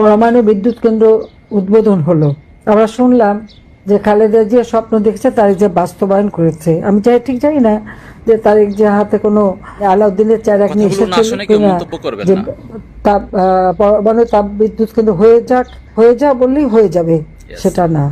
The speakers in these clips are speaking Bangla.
পরমাণু বিদ্যুৎ কেন্দ্র উদ্বোধন হলো। আমরা শুনলাম যে খালেদা জিয়া স্বপ্ন দেখেছে, তারেক জিয়া বাস্তবায়ন করেছে। আমি ঠিক জানি না যে তারেক জিয়া হাতে কোনো আলাউদ্দিনের চেরাক নিয়ে এসেছিল কিনা যে পরমাণু তাপ বিদ্যুৎ কেন্দ্র হয়ে যা বললেই হয়ে যাবে, সেটা না।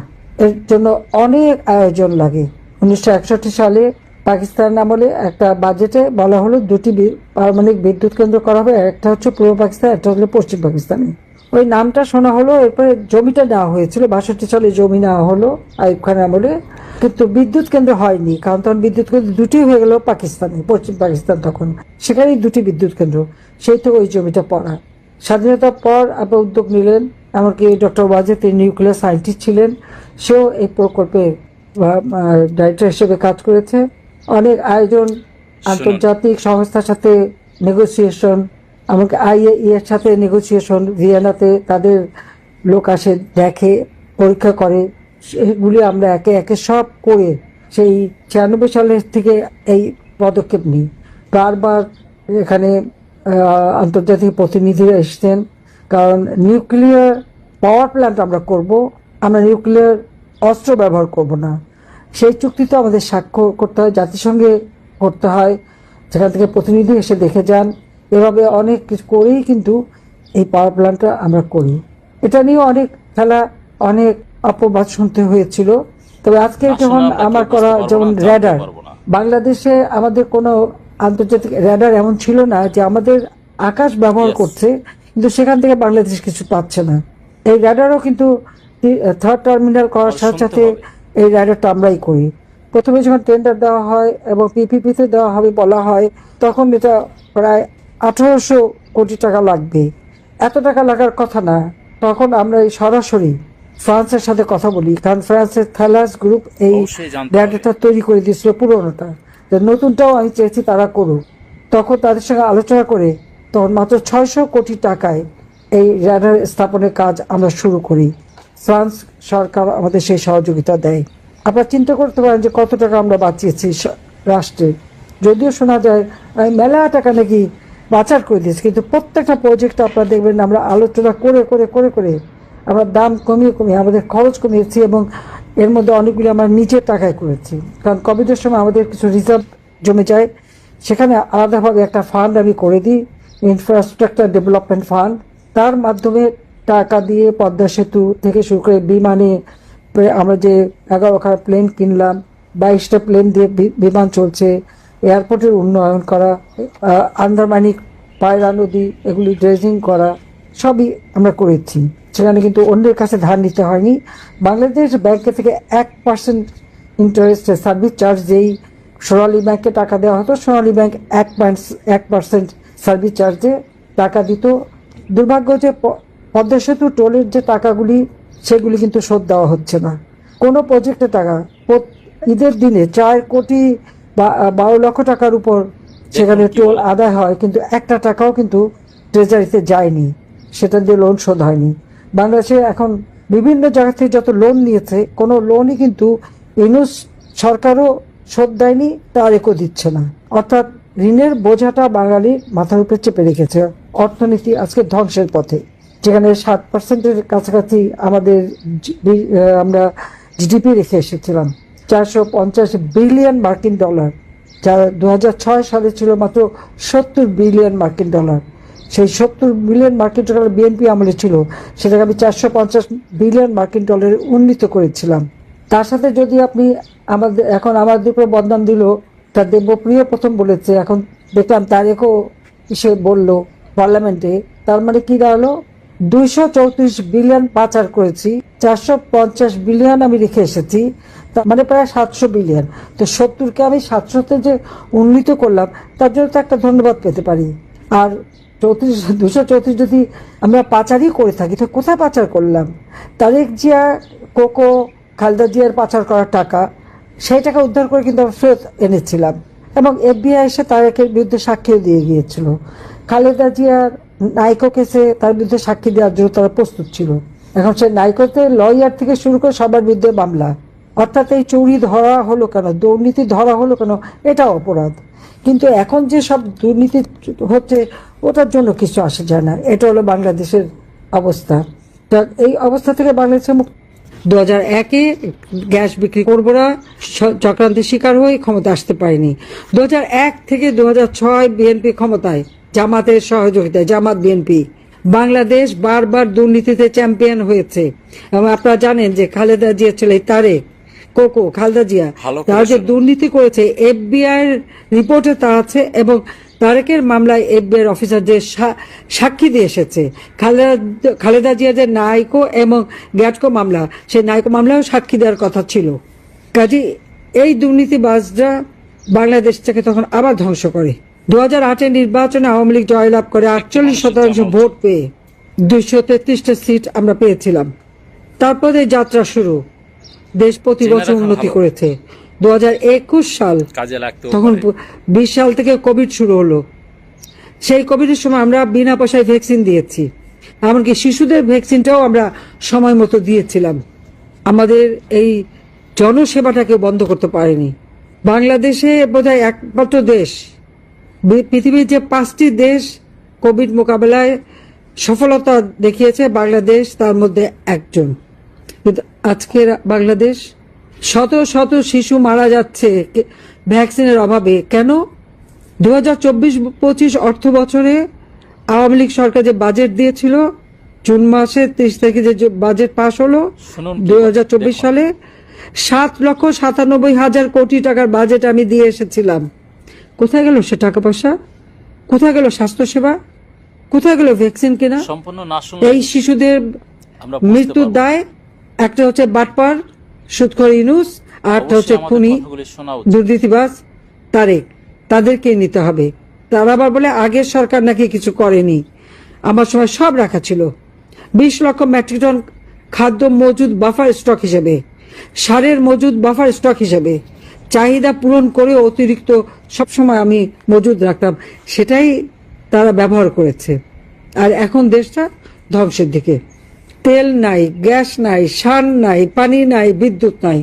এর জন্য অনেক আয়োজন লাগে। 1961 সালে পাকিস্তান আমলে একটা বাজেটে বলা হলো দুটি পারমাণবিক বিদ্যুৎ কেন্দ্র করা হবে, একটা হচ্ছে পূর্ব পাকিস্তান, একটা হলো পশ্চিম পাকিস্তানে। ওই নামটা শোনা হলো, এরপরে জমিটা নেওয়া হয়েছিল, 62 সালে জমি নেওয়া হলো আইয়ুব খান আমলে, কিন্তু বিদ্যুৎ কেন্দ্র হয়নি। কারণ তখন বিদ্যুৎ কেন্দ্র দুটি হয়ে গেল পাকিস্তানে, পশ্চিম পাকিস্তান তখন, সেখানেই দুটি বিদ্যুৎ কেন্দ্র, সেই তো ওই জমিটা পড়া। স্বাধীনতার পর আপনার উদ্যোগ নিলেন, এমনকি ডক্টর ওয়াজেদ, তিনি নিউক্লিয়ার সায়েন্টিস্ট ছিলেন, সেও এই প্রকল্পে ডাইরেক্টর হিসেবে কাজ করেছে। অনেক আয়োজন, আন্তর্জাতিক সংস্থার সাথে নেগোসিয়েশন, এমনকি IAEA এর সাথে নেগোসিয়েশন, ভিয়েনাতে তাদের লোক আসে, দেখে, পরীক্ষা করে, সেগুলি আমরা একে একে সব করে সেই 96 সালের থেকে এই পদক্ষেপ নিই। বারবার এখানে আন্তর্জাতিক প্রতিনিধিরা এসছেন, কারণ নিউক্লিয়ার পাওয়ার প্ল্যান্ট আমরা করব, আমরা নিউক্লিয়ার অস্ত্র ব্যবহার করব না। সেই চুক্তি তো আমাদের স্বাক্ষর করতে হয়, জাতিসংঘে করতে হয়, সেখান থেকে প্রতিনিধি এসে দেখে যান। এভাবে অনেক কিছু করেই কিন্তু এই পাওয়ার প্ল্যান্টটা আমরা করি। এটা নিয়ে অনেক খেলা, অনেক অপবাদ শুনতে হয়েছিল। তবে আজকে যখন আমার করা, যেমন র্যাডার, বাংলাদেশে আমাদের কোনো আন্তর্জাতিক র্যাডার এমন ছিল না যে আমাদের আকাশ ব্যবহার করছে, কিন্তু সেখান থেকে বাংলাদেশ কিছু পাচ্ছে না। এই র্যাডারও কিন্তু থার্ড টার্মিনাল করার সাথে সাথে এই র্যাডারটা আমরাই করি। প্রথমে যখন টেন্ডার দেওয়া হয় এবং PPP-তে দেওয়া হবে বলা হয়, তখন এটা প্রায় 1800 কোটি টাকা লাগবে। এত টাকা লাগার কথা না। তখন আমরা এই সরাসরি ফ্রান্সের সাথে কথা বলি, কারণ ফ্রান্সের থ্যালাস গ্রুপ এই র্যাডারটা তৈরি করে দিয়েছিল, পুরোনোটা। নতুনটাও আমি চেয়েছি তারা করুক। তখন তাদের সঙ্গে আলোচনা করে তখন মাত্র 600 কোটি টাকায় এই র্যাডার স্থাপনের কাজ আমরা শুরু করি। ফ্রান্স সরকার আমাদের সেই সহযোগিতা দেয়। আপনারা চিন্তা করতে পারেন যে কত টাকা আমরা বাঁচিয়েছি রাষ্ট্রের। যদিও শোনা যায় মেলা টাকা নাকি বাঁচার করে দিয়েছে, কিন্তু প্রত্যেকটা প্রজেক্ট আপনারা দেখবেন আমরা আলোচনা করে করে করে করে আমরা দাম কমিয়ে কমিয়ে আমাদের খরচ কমিয়েছি, এবং এর মধ্যে অনেকগুলি আমরা নিজের টাকায় করেছি। কারণ কোভিডের সময় আমাদের কিছু রিজার্ভ জমে যায়, সেখানে আলাদাভাবে একটা ফান্ড আমি করে দিই, ইনফ্রাস্ট্রাকচার ডেভেলপমেন্ট ফান্ড। তার মাধ্যমে টাকা দিয়ে পদ্মা সেতু থেকে শুরু করে বিমানে আমরা যে 11খানা প্লেন কিনলাম, 22টা প্লেন দিয়ে বিমান চলছে, এয়ারপোর্টের উন্নয়ন করা, আন্দারমানিক পায়রা নদী এগুলি ড্রেজিং করা, সবই আমরা করেছি। সেখানে কিন্তু অন্যের কাছে ধার নিতে হয়নি। বাংলাদেশ ব্যাংকে থেকে 1% ইন্টারেস্টে সার্ভিস চার্জ, যেই সোনালী ব্যাংকে টাকা দেওয়া হতো, সোনালী ব্যাংক 1% সার্ভিস চার্জে টাকা দিত। দুর্ভাগ্য যে পদ্মা সেতু টোলের যে টাকাগুলি, সেগুলি কিন্তু শোধ দেওয়া হচ্ছে না। কোনো প্রজেক্টের টাকা ঈদের দিনে 4 কোটি বা 12 লক্ষ টাকার উপর সেখানে টোল আদায় হয়, কিন্তু একটা টাকাও কিন্তু ট্রেজারিতে যায়নি, সেটা দিয়ে লোন শোধ হয়নি। বাংলাদেশে এখন বিভিন্ন জায়গা থেকে যত লোন নিয়েছে, কোনো লোনই কিন্তু ইউনূস সরকারও শোধ দেয়নি, তারেকও দিচ্ছে না। অর্থাৎ ঋণের বোঝাটা বাঙালির মাথার উপরে চেপে রেখেছে। অর্থনীতি আজকে ধ্বংসের পথে, যেখানে 7%-এর কাছাকাছি আমাদের আমরা GDP রেখে এসেছিলাম, 450 বিলিয়ন মার্কিন ডলার, যা 2006 সালে ছিল মাত্র 70 বিলিয়ন মার্কিন ডলার। সেই 70 বিলিয়ন মার্কিন ডলার BNP আমলে ছিল, সেটাকে আমি 450 বিলিয়ন মার্কিন ডলারে উন্নীত করেছিলাম। তার সাথে যদি আপনি এখন আমাদের উপরে বদনাম দিল, তার দেবপ্রিয় প্রথম বলেছে, এখন দেখলাম তারেকও এসে বলল পার্লামেন্টে, তার মানে কি দাঁড়ালো, 234 বিলিয়ন পাচার করেছি, 450 বিলিয়ন আমি রেখে এসেছি, তার মানে প্রায় 700 বিলিয়ন। তো 70-কে আমি 700-তে যে উন্নীত করলাম, তার জন্য তো একটা ধন্যবাদ পেতে পারি। আর 234 যদি আমরা পাচারই করে থাকি, তো কোথায় পাচার করলাম? তারেক জিয়া, খালেদা জিয়ার পাচার করার টাকা, সেই টাকা উদ্ধার করে কিন্তু আমরা ফেরত এনেছিলাম, এবং FBI এসে তারেকের বিরুদ্ধে সাক্ষীও দিয়ে গিয়েছিল। খালেদা জিয়ার নাইকো কেসে তার বিরুদ্ধে সাক্ষী দেওয়ার জন্য তারা প্রস্তুত ছিল। এখন সে নাইকোতে লয়ার থেকে শুরু করে সবার বিরুদ্ধে মামলা। অর্থাৎ এই চুরি ধরা হলো কেন, দুর্নীতি ধরা হলো কেন, এটা অপরাধ। কিন্তু এখন যে সব দুর্নীতি হচ্ছে, ওটার জন্য কিছু আসে যায় না। এটা হলো বাংলাদেশের অবস্থা। এই অবস্থা থেকে বাংলাদেশের 2001-এ গ্যাস বিক্রি করবো না চক্রান্তের শিকার হয়ে ক্ষমতা আসতে পারেনি। 2001 থেকে 2006 বিএনপি ক্ষমতায় জামাতের সহযোগিতায়, জামাত বিএনপি বাংলাদেশ বারবার দুর্নীতিতে চ্যাম্পিয়ন হয়েছে। এবং আপনারা জানেন যে খালেদা জিয়া ছেলে তারেক খালেদা জিয়া তারা যে দুর্নীতি করেছে FBI রিপোর্টে তা আছে, এবং তারেকের মামলায় FBI অফিসার যে সাক্ষী দিয়ে এসেছে। খালেদা জিয়া যে নাইকো এবং গ্যাটকো মামলা, সেই নাইকো মামলাও সাক্ষী দেওয়ার কথা ছিল। কাজে এই দুর্নীতিবাজরা বাংলাদেশ থেকে তখন আবার ধ্বংস করে। 2008-এর নির্বাচনে আওয়ামী লীগ জয়লাভ করে 48% ভোট পেয়ে 233টা সিট আমরা পেয়েছিলাম। তারপরে যাত্রা শুরু, দেশ প্রতি বছর উন্নতি করেছে। 2021 সাল, তখন 20 সাল থেকে কোভিড শুরু হলো। সেই কোভিডের সময় আমরা বিনা পয়সায় ভ্যাকসিন দিয়েছি, এমনকি শিশুদের ভ্যাকসিনটাও আমরা সময় মতো দিয়েছিলাম। আমাদের এই জনসেবাটাকে বন্ধ করতে পারেনি। বাংলাদেশে বোধহয় একমাত্র দেশ, পৃথিবীর যে 5টি দেশ কোভিড মোকাবেলায় সফলতা দেখিয়েছে, বাংলাদেশ তার মধ্যে একজন। কিন্তু আজকের বাংলাদেশ শত শত শিশু মারা যাচ্ছে ভ্যাকসিনের অভাবে। কেন? 2024-25 অর্থ বছরে আওয়ামী লীগ সরকার যে বাজেট দিয়েছিল, জুন মাসে 30 তারিখে যে বাজেট পাশ হলো 2024 সালে, 7,97,000 কোটি টাকার বাজেট আমি দিয়ে এসেছিলাম। কোথায় গেল সে টাকা পয়সা? কোথায় গেল স্বাস্থ্যসেবা? কোথায় গেল ভ্যাকসিন কেনা? এই শিশুদের মৃত্যুর দায় একটা হচ্ছে বাটপার সুদখোর ইউনূস, আর একটা হচ্ছে খুনি দুর্নীতিবাজ তারেক। তাদেরকে নিতে হবে। তারা আবার বলে আগের সরকার নাকি কিছু করেনি। আমার সময় সব রাখা ছিল। 20 লক্ষ মেট্রিক টন খাদ্য মজুদ বাফার স্টক হিসেবে, সারের মজুদ বাফার স্টক হিসেবে, চাহিদা পূরণ করে অতিরিক্ত সবসময় আমি মজুদ রাখতাম। সেটাই তারা ব্যবহার করেছে। আর এখন দেশটা ধ্বংসের দিকে। তেল নাই, গ্যাস নাই, সার নাই, পানি নাই, বিদ্যুৎ নাই।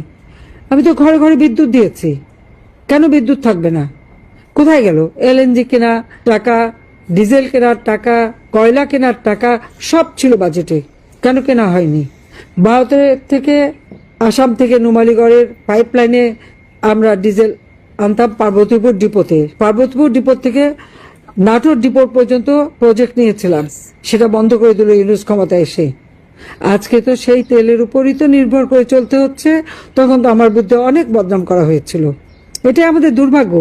আমি তো ঘরে ঘরে বিদ্যুৎ দিয়েছি, কেন বিদ্যুৎ থাকবে না? কোথায় গেল? LNG কেনার টাকা, ডিজেল কেনার টাকা, কয়লা কেনার টাকা সব ছিল বাজেটে, কেন কেনা হয়নি? ভারতের থেকে, আসাম থেকে নুমালীগড়ের পাইপলাইনে আমরা ডিজেল আনতাম পার্বতীপুর ডিপোতে। পার্বতীপুর ডিপো থেকে নাটোর ডিপো পর্যন্ত প্রজেক্ট নিয়েছিলাম, সেটা বন্ধ করে দিল ইউনূস ক্ষমতায় এসে। আজকে তো সেই তেলের উপরই তো নির্ভর করে চলতে হচ্ছে। তখন তো আমার বিরুদ্ধে অনেক বদনাম করা হয়েছিল। এটাই আমাদের দুর্ভাগ্য,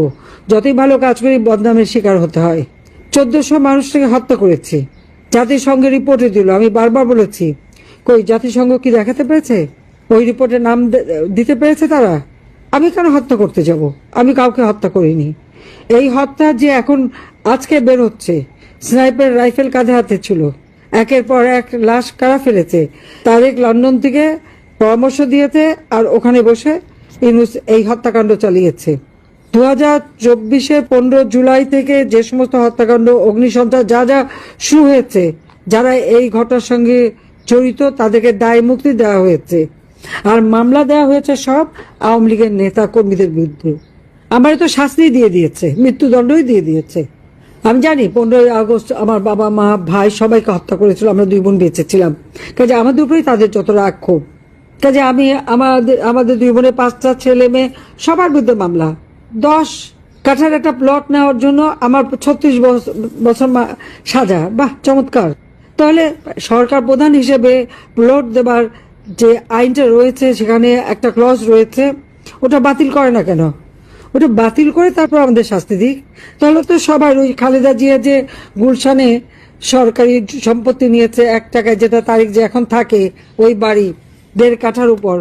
যতই ভালো কাজ করি বদনামের শিকার হতে হয়। 1400 মানুষকে হত্যা করেছি, জাতিসংঘের রিপোর্টে দিল। আমি বারবার বলেছি, কই জাতিসংঘ কি দেখাতে পেরেছে? ওই রিপোর্টে নাম দিতে পেরেছে তারা? আমি কেন হত্যা করতে যাব? আমি কাউকে হত্যা করিনি। এই হত্যা যে এখন আজকে বের হচ্ছে, স্নাইপার রাইফেল কাঁধে হাতে ছিল, একের পর এক লাশ কারা ফেলেছে। তারেক লন্ডন থেকে পরামর্শ দিয়েছে, আর ওখানে বসে ইউনূস এই হত্যাকাণ্ড চালিয়েছে। 2024-এর 15 জুলাই থেকে যে সমস্ত হত্যাকাণ্ড, অগ্নিসন্ত্রাস যা যা শুরু হয়েছে, যারা এই ঘটনার সঙ্গে জড়িত তাদেরকে দায় মুক্তি দেওয়া হয়েছে। আর মামলা দেওয়া হয়েছে সব আওয়ামী লীগের নেতা কর্মীদের বিরুদ্ধে। আমার তো শাস্তি দিয়ে দিয়েছে, মৃত্যুদণ্ডই দিয়ে দিয়েছে। আমি জানি 15ই আগস্ট আমার বাবা মা ভাই সবাইকে হত্যা করেছিল, আমরা 2 বোন বেঁচে ছিলাম। কাজে আমাদের উপরেই তাদের যত রাগ ক্ষোভ। কাজে আমি আমাদের 2 বোনের 5টা ছেলে মেয়ে সবার বিরুদ্ধে মামলা। 10 কাঠার একটা প্লট নেওয়ার জন্য আমার 36 বছর সাজা। বাহ, চমৎকার। তাহলে সরকার প্রধান হিসেবে প্লট দেবার যে আইনটা রয়েছে, সেখানে একটা ক্লজ রয়েছে, ওটা বাতিল করে না কেন? ওটা বাতিল করে তারপর আমাদের শাস্তি দিক। তাহলে তো সবাই, ওই খালেদা জিয়া যে গুলশানে সরকারি সম্পত্তি নিয়েছে 1 টাকায়, যেটা তারিখ যে এখন থাকে, ওই বাড়ি 1.5 কাঠার উপর,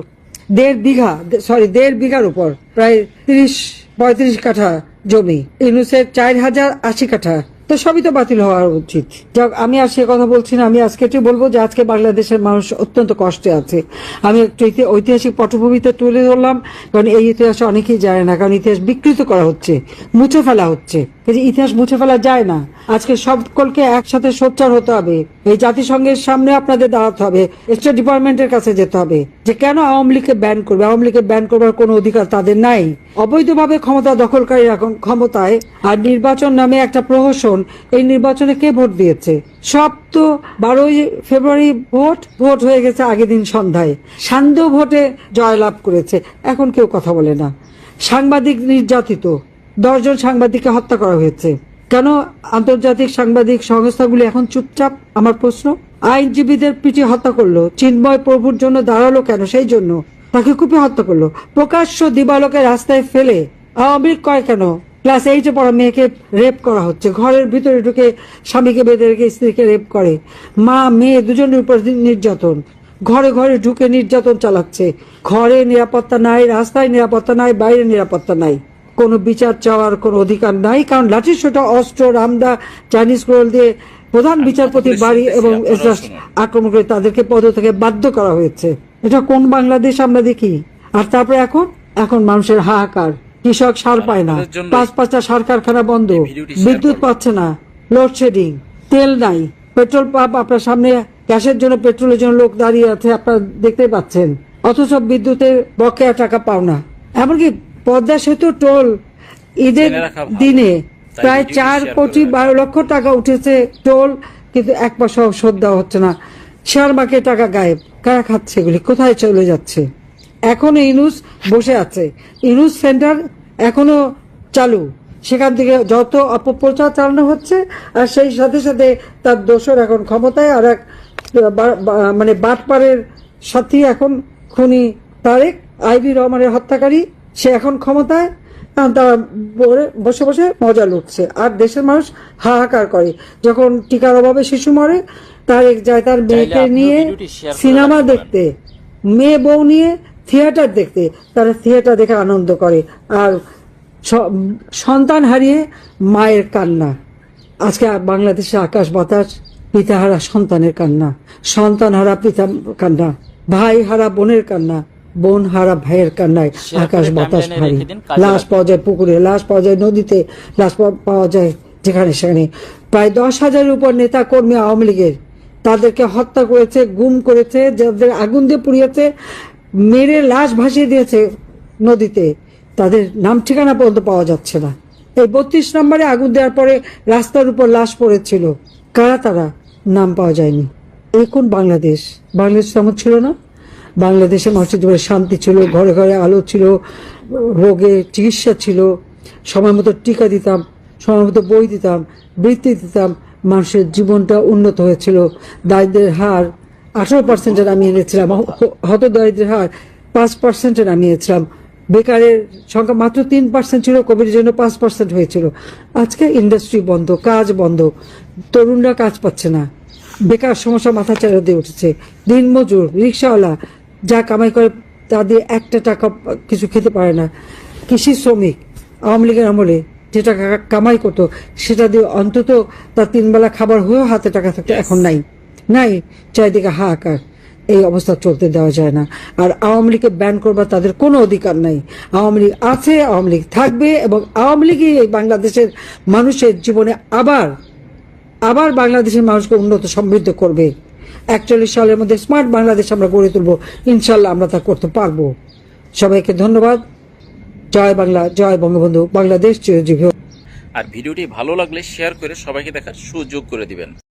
1.5 বিঘার উপর প্রায় 30-35 কাঠা জমি, ইউনূসের 4080 কাঠা, তো সবই তো বাতিল হওয়া উচিত। যাক, আমি আর সে কথা বলছি না। আমি আজকে এটি বলবো যে আজকে বাংলাদেশের মানুষ অত্যন্ত কষ্টে আছে। আমি একটু ঐতিহাসিক পটভূমিতে তুলে ধরলাম, কারণ এই ইতিহাসে অনেকেই জানে না, কারণ ইতিহাস বিকৃত করা হচ্ছে, মুছে ফেলা হচ্ছে। ইতিহাস মুছে ফেলা যায় না। আজকে সকলকে একসাথে সোচ্চার হতে হবে। এই জাতিসংঘের সামনে আপনাদের দাঁড়াতে হবে, স্টেট ডিপার্টমেন্টের কাছে যেতে হবে, যে কেন আওয়ামী লীগকে ব্যান করবে। আওয়ামী লীগকে ব্যান করবার কোনো অধিকার তাদের নাই। অবৈধভাবে ক্ষমতা দখলকারী এখন ক্ষমতায়, আর নির্বাচন নামে একটা প্রহসন নির্বাচন, এই নির্বাচনে কে ভোট দিয়েছে? সব তো 12ই ফেব্রুয়ারি ভোট হয়ে গেছে আগের দিন সন্ধ্যায়, সান্ধ্য ভোটে জয়লাভ করেছে, এখন কেউ কথা বলে না। সাংবাদিক নির্যাতিত, 10 জন সাংবাদিককে হত্যা করা হয়েছে। কেন আন্তর্জাতিক সাংবাদিক সংস্থাগুলি এখন চুপচাপ? আমার প্রশ্ন। আইনজীবীদের পিটিয়ে হত্যা করলো, চিন্ময় প্রভুর জন্য দাঁড়ালো কেন? সেই জন্য তাকে কুপিয়ে হত্যা করলো, প্রকাশ্য দিবালোকে রাস্তায় ফেলে। আওয়ামী লীগ কয় কেন? ক্লাস 8-এ পড়া মেয়েকে রেপ করা হচ্ছে, ঘরের ভিতরে ঢুকে স্বামীকে বেঁধে রেখে স্ত্রীকে রেপ করে, মা মেয়ে দুজনের উপর নির্যাতন, ঘরে ঘরে ঢুকে নির্যাতন চালাচ্ছে। ঘরে নিরাপত্তা নাই, রাস্তায় নিরাপত্তা নাই, বাইরে নিরাপত্তা নাই, কোনো বিচার চাওয়ার কোনো অধিকার নাই, কারণ লাঠিসোঁটা, অস্ত্র, রামদা, চাইনিজ ক্রোল দিয়ে প্রধান বিচারপতির বাড়ি এবং এজলাস আক্রমণ করে তাদেরকে পদ থেকে বাধ্য করা হয়েছে। এটা কোন বাংলাদেশ আমরা দেখি? আর তারপরে এখন মানুষের হাহাকার, কৃষক সার পায় না, 5-5টা সার কারখানা বন্ধ, বিদ্যুৎ পাচ্ছে না, লোডশেডিং, তেল নাই, পেট্রোল পাম্প আপনার সামনে গ্যাসের জন্য, পেট্রোলের জন্য লোক দাঁড়িয়ে আছে, আপনারা দেখতে পাচ্ছেন, অথচ বিদ্যুতের বকেয়া টাকা পাও না। এমনকি পদ্মা সেতু টোল ঈদের দিনে প্রায় 4 কোটি 12 লক্ষ টাকা উঠেছে টোল, কিন্তু 1 পয়সাও শোধ দেওয়া হচ্ছে না। শেয়ার মার্কেট টাকা গায়েব, কারা খাচ্ছে এগুলি? কোথায় চলে যাচ্ছে? এখনো ইউনুস বসে আছে, ইউনুস সেন্টার এখনো চালু, সেখান থেকে যত অপপ্রচার চালানো হচ্ছে, আর সেই সাথে সাথে তার দোসর এখন ক্ষমতায়, আর এক মানে বাটপাড়ের সাথী এখন খুনি তারেক আইবি রহমানের হত্যাকারী, সে এখন ক্ষমতায়, তারা বসে বসে মজা লুটছে, আর দেশের মানুষ হাহাকার করে। যখন টিকার অভাবে শিশু মরে, তারেক যায় তার মেয়েকে নিয়ে সিনেমা দেখতে, মেয়ে বউ নিয়ে থিয়েটার দেখতে, তারা থিয়েটার দেখে আনন্দ করে, আর সন্তান হারিয়ে মায়ের কান্না। আজকে বাংলাদেশে আকাশ বাতাস পিতাহারা সন্তানের কান্না, সন্তান হারা পিতা কান্না, ভাই হারা বোনের কান্না, বোন হারা ভাইয়ের কান্নায় আকাশ বাতাস ভারী। লাশ পাওয়া যায় পুকুরে, লাশ পাওয়া যায় নদীতে, লাশ পাওয়া যায় যেখানে সেখানে। প্রায় 10,000-এর উপর নেতা কর্মী আওয়ামী লীগের, তাদেরকে হত্যা করেছে, গুম করেছে, যাদের আগুন দিয়ে পুড়িয়েছে, মেরে লাশ ভাসিয়ে দিয়েছে নদীতে, তাদের নাম ঠিকানা পর্যন্ত পাওয়া যাচ্ছে না। এই 32 নম্বরে আগুন দেওয়ার পরে রাস্তার উপর লাশ পড়েছিল, কারা তারা? নাম পাওয়া যায়নি। এই কোন বাংলাদেশ? বাংলাদেশ তেমন ছিল না। বাংলাদেশে মানুষের জীবনে শান্তি ছিল, ঘরে ঘরে আলো ছিল, রোগে চিকিৎসা ছিল, সময় মতো টিকা দিতাম, সময় মতো বই দিতাম, বৃত্তি দিতাম, মানুষের জীবনটা উন্নত হয়েছিল। দারিদ্রের হার 18% নামিয়ে এনেছিলাম, হতদারিদ্রের হার 5% নামিয়েছিলাম, বেকারের সংখ্যা মাত্র 3% ছিল, কোভিডের জন্য 5% হয়েছিল। আজকে ইন্ডাস্ট্রি বন্ধ, কাজ বন্ধ, তরুণরা কাজ পাচ্ছে না, বেকার সমস্যা মাথা চাড়া দিয়ে উঠেছে। দিনমজুর, রিক্সাওয়ালা যা কামাই করে তা দিয়ে একটা টাকা কিছু খেতে পারে না। কৃষি শ্রমিক আওয়ামী লীগের আমলে যে টাকা কামাই করতো, সেটা দিয়ে অন্তত তার 3 বেলা খাবার হয়েও হাতে টাকা থাকতো, এখন নাই, চারিদিকে হাহাকার। এই অবস্থা চলতে দেওয়া যায় না। আর আওয়ামী লীগকে ব্যান করবার তাদের কোনো অধিকার নাই। আওয়ামী লীগ আছে, আওয়ামী লীগ থাকবে, এবং আওয়ামী লীগই এই বাংলাদেশের মানুষের জীবনে আবার বাংলাদেশের মানুষকে উন্নত সমৃদ্ধ করবে। 41 সালের মধ্যে স্মার্ট বাংলাদেশ আমরা গড়ে তুলবো, ইনশাল্লাহ আমরা তা করতে পারবো। সবাইকে ধন্যবাদ। জয় বাংলা, জয় বঙ্গবন্ধু, বাংলাদেশ চিরজীবী হোক। আর ভিডিওটি ভালো লাগলে শেয়ার করে সবাইকে দেখার সুযোগ করে দিবেন।